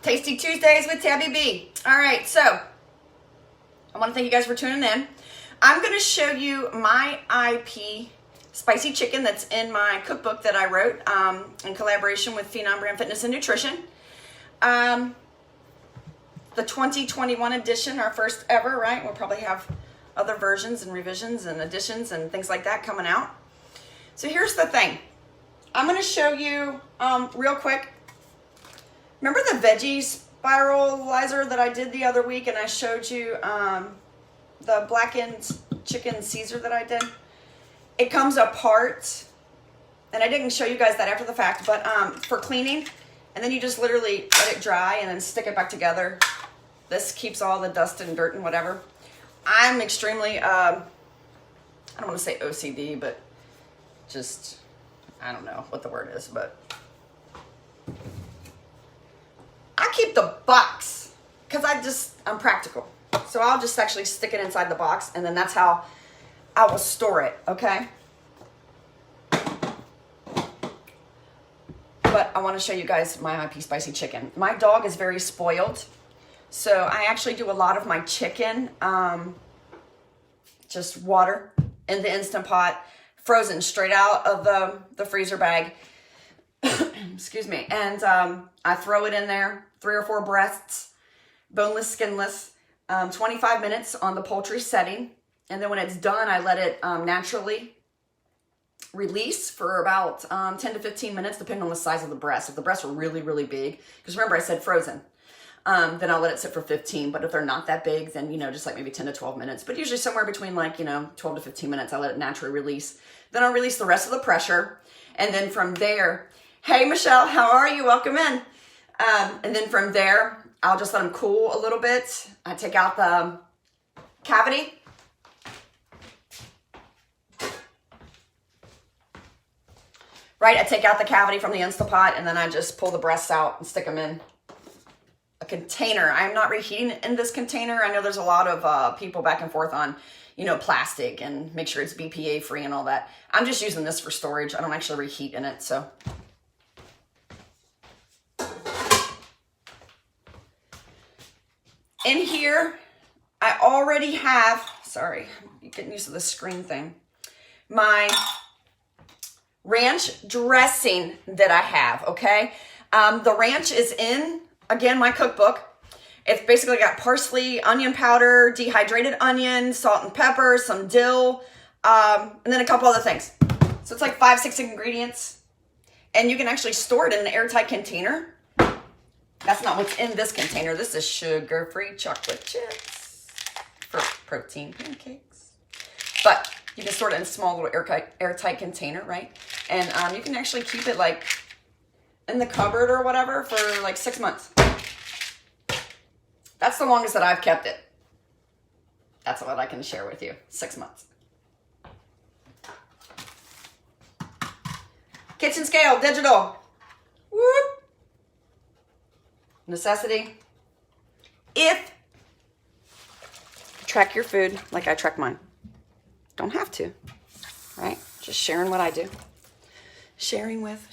Tasty Tuesdays with Tabi B. All right, so I want to thank you guys for tuning in. I'm going to show you my IP spicy chicken that's in my cookbook that I wrote in collaboration with Phenom Brand Fitness and Nutrition. The 2021 edition, our first ever, right? We'll probably have other versions and revisions and additions and things like that coming out. So here's the thing. I'm going to show you real quick. Remember the veggie spiralizer that I did the other week, and I showed you the blackened chicken Caesar that I did? It comes apart, and I didn't show you guys that after the fact, but for cleaning, and then you just literally let it dry and then stick it back together. This keeps all the dust and dirt and whatever. I'm extremely, I don't want to say OCD, but just, I don't know what the word is, but I keep the box because I'm practical. So I'll just actually stick it inside the box, and then that's how I will store it, okay? But I want to show you guys my IP spicy chicken. My dog is very spoiled, so I actually do a lot of my chicken, just water in the Instant Pot, frozen straight out of the freezer bag. Excuse me. And I throw it in there, 3 or 4 breasts, boneless, skinless, 25 minutes on the poultry setting. And then when it's done, I let it naturally release for about 10 to 15 minutes, depending on the size of the breast. If the breasts are really, really big, because remember I said frozen, then I'll let it sit for 15. But if they're not that big, then, just like maybe 10 to 12 minutes. But usually somewhere between 12 to 15 minutes, I let it naturally release. Then I'll release the rest of the pressure. And then from there, hey, Michelle, how are you? Welcome in. And then from there, I'll just let them cool a little bit. I take out the cavity. Right, I take out the cavity from the Instant Pot, and then I just pull the breasts out and stick them in a container. I'm not reheating it in this container. I know there's a lot of people back and forth on, plastic and make sure it's BPA free and all that. I'm just using this for storage. I don't actually reheat in it, so. In here, I already have, sorry, I'm getting used to the screen thing, my ranch dressing that I have, okay? The ranch is in, again, my cookbook. It's basically got parsley, onion powder, dehydrated onion, salt and pepper, some dill, and then a couple other things. So it's like 5, 6 ingredients. And you can actually store it in an airtight container. That's not what's in this container. This is sugar-free chocolate chips for protein pancakes. But you can store it in a small little airtight container, right? And you can actually keep it like in the cupboard or whatever for like 6 months. That's the longest that I've kept it. That's what I can share with you. 6 months. Kitchen scale, digital. Whoop. Necessity. If track your food like I track mine. Don't have to, right? Just sharing what I do. Sharing with.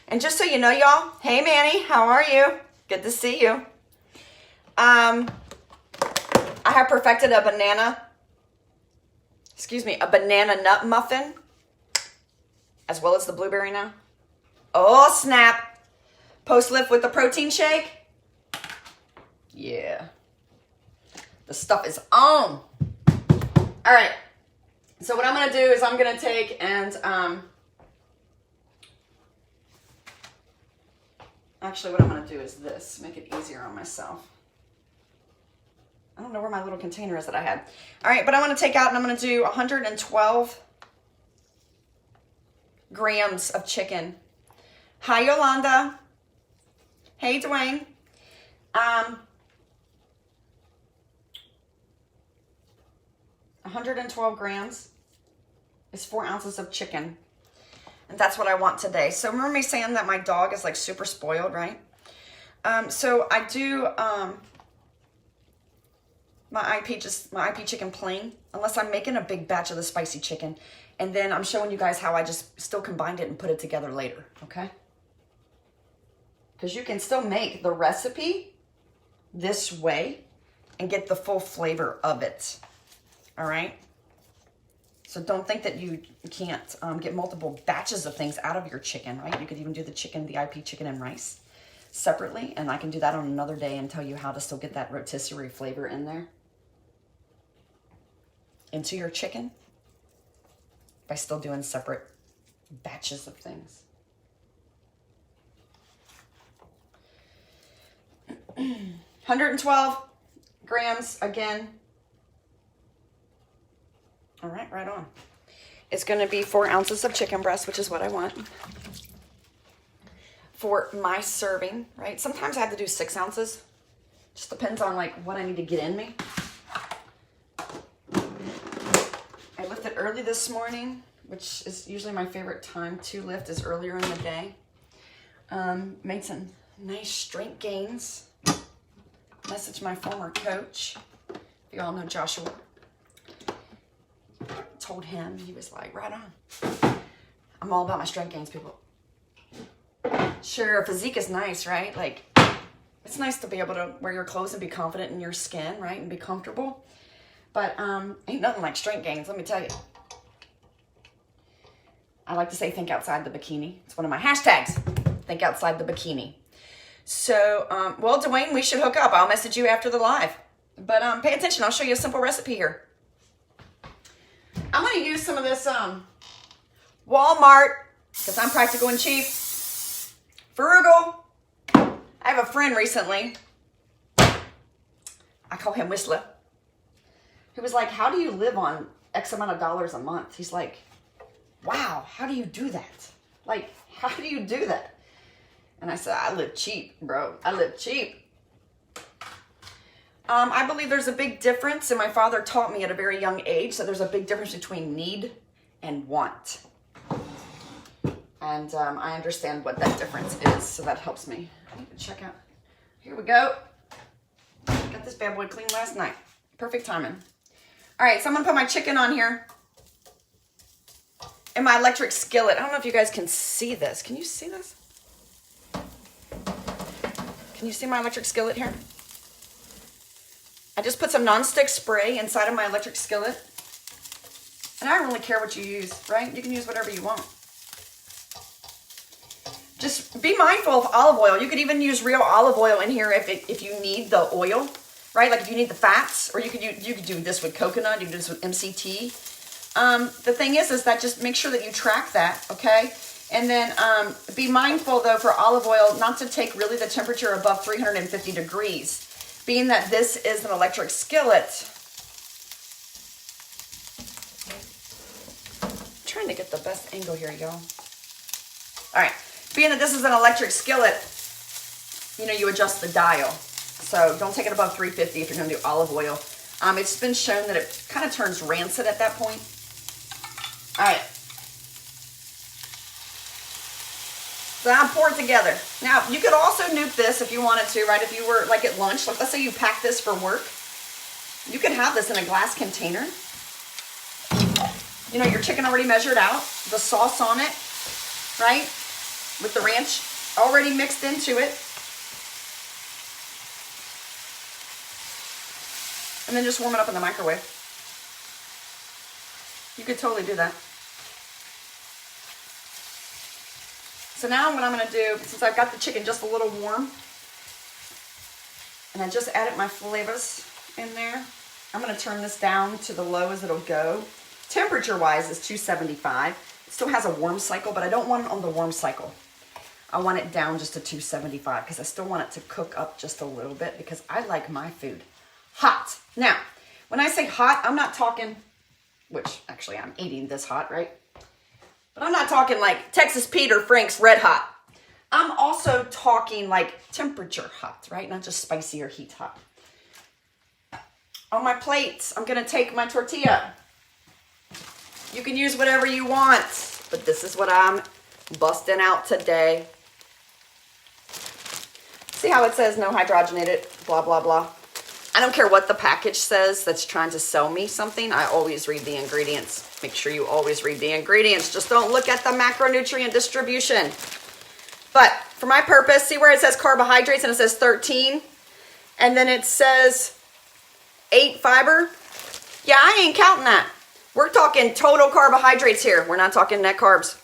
And just so you know, y'all, hey Manny, how are you? Good to see you. I have perfected a banana nut muffin, as well as the blueberry now. Oh, snap. Post-lift with the protein shake. Yeah. The stuff is on. All right. So what I'm going to do is I'm going to take and, actually what I'm going to do is this, make it easier on myself. I don't know where my little container is that I had. All right, but I'm going to take out and I'm going to do 112 grams of chicken. Hi, Yolanda. Hey, Dwayne. 112 grams is 4 ounces of chicken. And that's what I want today. So remember me saying that my dog is like super spoiled, right? So I do my IP chicken plain, unless I'm making a big batch of the spicy chicken. And then I'm showing you guys how I just still combined it and put it together later, okay? because you can still make the recipe this way and get the full flavor of it. All right. So don't think that you can't get multiple batches of things out of your chicken, right? You could even do the IP chicken and rice separately, and I can do that on another day and tell you how to still get that rotisserie flavor in there into your chicken by still doing separate batches of things. 112 grams again. All right, right on. It's going to be 4 ounces of chicken breast, which is what I want for my serving, right? Sometimes I have to do 6 ounces. Just depends on like what I need to get in me. I lifted early this morning, which is usually my favorite time to lift, is earlier in the day. Made some nice strength gains. Messaged my former coach. You all know Joshua. Told him, he was like, right on. I'm all about my strength gains, people. Sure, physique is nice, right? Like, it's nice to be able to wear your clothes and be confident in your skin, right? And be comfortable. But ain't nothing like strength gains, let me tell you. I like to say think outside the bikini. It's one of my hashtags, think outside the bikini. So, well, Dwayne, we should hook up. I'll message you after the live. But pay attention, I'll show you a simple recipe here. I'm going to use some of this Walmart, because I'm practical and cheap. Frugal. I have a friend recently, I call him Whistler, who was like, how do you live on X amount of dollars a month? He's like, wow, how do you do that? Like, how do you do that? And I said, I live cheap, bro. I live cheap. I believe there's a big difference, and my father taught me at a very young age that there's a big difference between need and want. And I understand what that difference is, so that helps me. I need to check out. Here we go. Got this bad boy clean last night. Perfect timing. All right, so I'm gonna put my chicken on here in my electric skillet. I don't know if you guys can see this. Can you see this? Can you see my electric skillet here? I just put some nonstick spray inside of my electric skillet. And I don't really care what you use, right? You can use whatever you want. Just be mindful of olive oil. You could even use real olive oil in here if you need the oil, right? Like if you need the fats, or you could do this with coconut, you could do this with MCT. The thing is that just make sure that you track that, okay? And then be mindful though for olive oil not to take really the temperature above 350 degrees. Being that this is an electric skillet, I'm trying to get the best angle here, y'all. All right, being that this is an electric skillet, you know, you adjust the dial. So don't take it above 350 if you're gonna do olive oil. It's been shown that it kind of turns rancid at that point. All right. So now pour it together. Now, you could also nuke this if you wanted to, right? If you were like at lunch, like let's say you pack this for work. You could have this in a glass container. You know, your chicken already measured out, the sauce on it, right? With the ranch already mixed into it. And then just warm it up in the microwave. You could totally do that. So now what I'm going to do, since I've got the chicken just a little warm, and I just added my flavors in there, I'm going to turn this down to the low as it'll go. Temperature-wise is 275. It still has a warm cycle, but I don't want it on the warm cycle. I want it down just to 275 because I still want it to cook up just a little bit because I like my food hot. Now, when I say hot, I'm not talking, which actually I'm eating this hot, right? But I'm not talking like Texas Pete or Frank's Red Hot. I'm also talking like temperature hot, right? Not just spicy or heat hot. On my plates, I'm going to take my tortilla. You can use whatever you want, but this is what I'm busting out today. See how it says no hydrogenated, blah, blah, blah. I don't care what the package says that's trying to sell me something. I always read the ingredients. Make sure you always read the ingredients. Just don't look at the macronutrient distribution. But for my purpose, see where it says carbohydrates and it says 13, and then it says 8 fiber? Yeah, I ain't counting that. We're talking total carbohydrates here. We're not talking net carbs.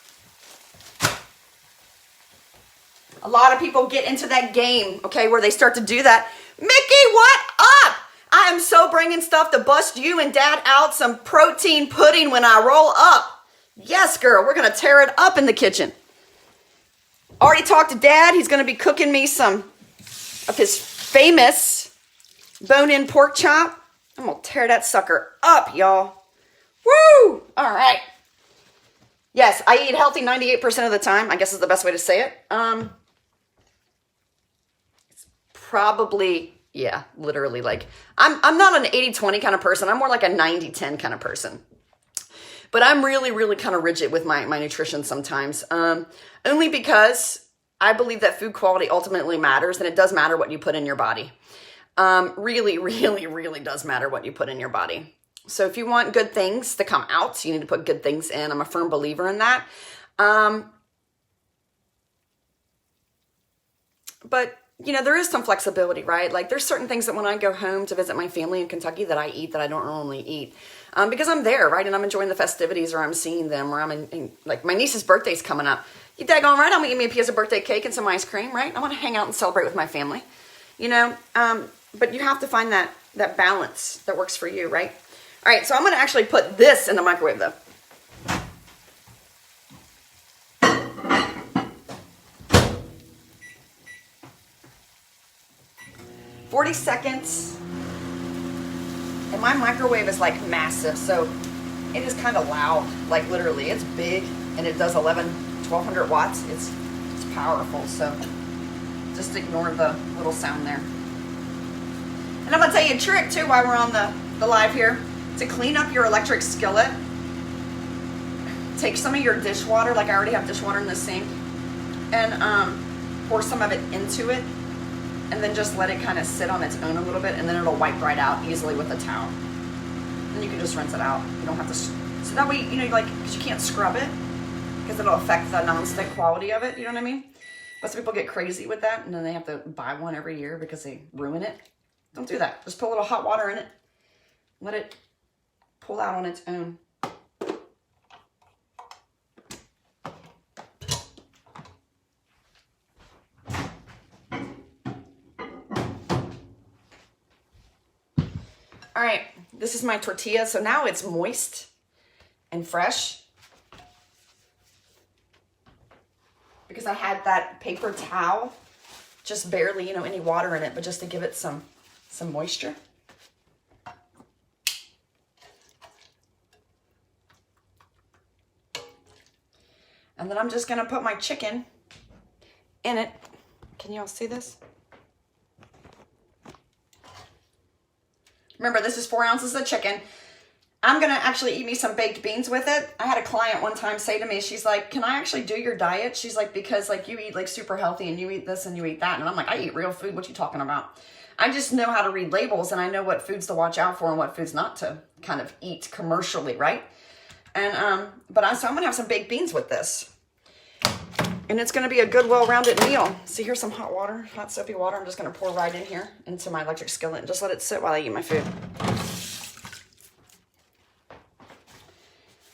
A lot of people get into that game, okay, where they start to do that. Mickey, what up? I am so bringing stuff to bust you and Dad out some protein pudding when I roll up. Yes, girl, we're going to tear it up in the kitchen. Already talked to Dad. He's going to be cooking me some of his famous bone-in pork chop. I'm going to tear that sucker up, y'all. Woo! All right. Yes, I eat healthy 98% of the time, I guess is the best way to say it. It's probably... yeah, literally, like, I'm not an 80-20 kind of person. I'm more like a 90-10 kind of person. But I'm really, really kind of rigid with my nutrition sometimes. Only because I believe that food quality ultimately matters, and it does matter what you put in your body. Really, really, really does matter what you put in your body. So if you want good things to come out, you need to put good things in. I'm a firm believer in that. But you know, there is some flexibility, right? Like there's certain things that when I go home to visit my family in Kentucky that I eat that I don't normally eat because I'm there, right? And I'm enjoying the festivities or I'm seeing them or I'm in like my niece's birthday's coming up. You daggone right, I'm gonna eat me a piece of birthday cake and some ice cream, right? I want to hang out and celebrate with my family, you know? But you have to find that balance that works for you, right? All right, so I'm gonna actually put this in the microwave though. 40 seconds, and my microwave is like massive, so it is kind of loud, like literally, it's big, and it does 1200 watts, it's powerful, so just ignore the little sound there. And I'm gonna tell you a trick too while we're on the live here, to clean up your electric skillet. Take some of your dishwater, like I already have dishwater in the sink, and pour some of it into it, and then just let it kind of sit on its own a little bit, and then it'll wipe right out easily with a towel. And you can just rinse it out. You don't have to, so that way, you know, like, because you can't scrub it, because it'll affect the non-stick quality of it, you know what I mean? But some people get crazy with that, and then they have to buy one every year because they ruin it. Don't do that. Just put a little hot water in it. Let it pull out on its own. All right, this is my tortilla. So now it's moist and fresh because I had that paper towel, just barely, you know, any water in it, but just to give it some moisture. And then I'm just gonna put my chicken in it. Can y'all see this? Remember, this is 4 ounces of chicken. I'm going to actually eat me some baked beans with it. I had a client one time say to me, she's like, can I actually do your diet? She's like, because like you eat like super healthy and you eat this and you eat that. And I'm like, I eat real food. What you talking about? I just know how to read labels and I know what foods to watch out for and what foods not to kind of eat commercially, right? And, so I'm going to have some baked beans with this. And it's going to be a good, well-rounded meal. See, here's some hot water, hot soapy water. I'm just going to pour right in here into my electric skillet and just let it sit while I eat my food.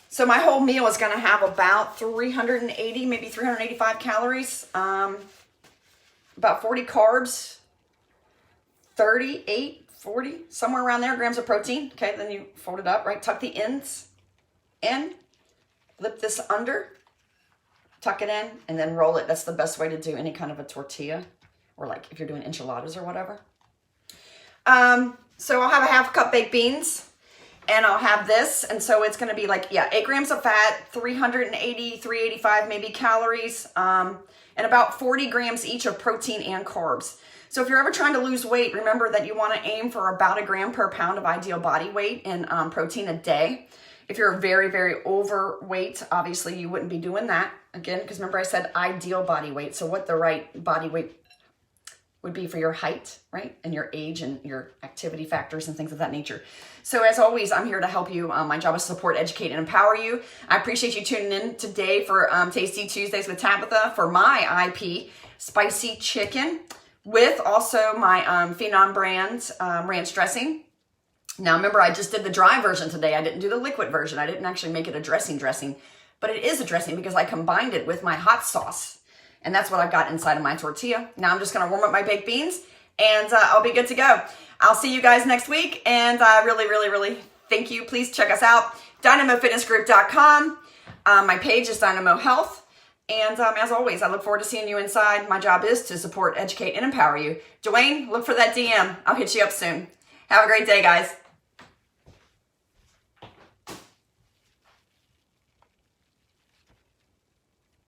So my whole meal is going to have about 380, maybe 385 calories, about 40 carbs, 38, 40, somewhere around there, grams of protein. Okay, then you fold it up, right? Tuck the ends in, flip this under, tuck it in, and then roll it. That's the best way to do any kind of a tortilla, or like if you're doing enchiladas or whatever. So I'll have a half cup baked beans, and I'll have this, and so it's going to be like, 8 grams of fat, 380, 385 maybe calories, and about 40 grams each of protein and carbs. So if you're ever trying to lose weight, remember that you want to aim for about 1 gram per pound of ideal body weight in protein a day. If you're very, very overweight, obviously you wouldn't be doing that. Again, because remember I said ideal body weight. So what the right body weight would be for your height, right? And your age and your activity factors and things of that nature. So as always, I'm here to help you. My job is to support, educate, and empower you. I appreciate you tuning in today for Tasty Tuesdays with Tabitha for my IP spicy chicken with also my Phenom brand ranch dressing. Now remember, I just did the dry version today. I didn't do the liquid version. I didn't actually make it a dressing, but it is a dressing because I combined it with my hot sauce. And that's what I've got inside of my tortilla. Now I'm just gonna warm up my baked beans and I'll be good to go. I'll see you guys next week. And I really thank you. Please check us out, dynamofitnessgroup.com. My page is Dynamo Health. And as always, I look forward to seeing you inside. My job is to support, educate, and empower you. Dwayne, look for that DM. I'll hit you up soon. Have a great day, guys.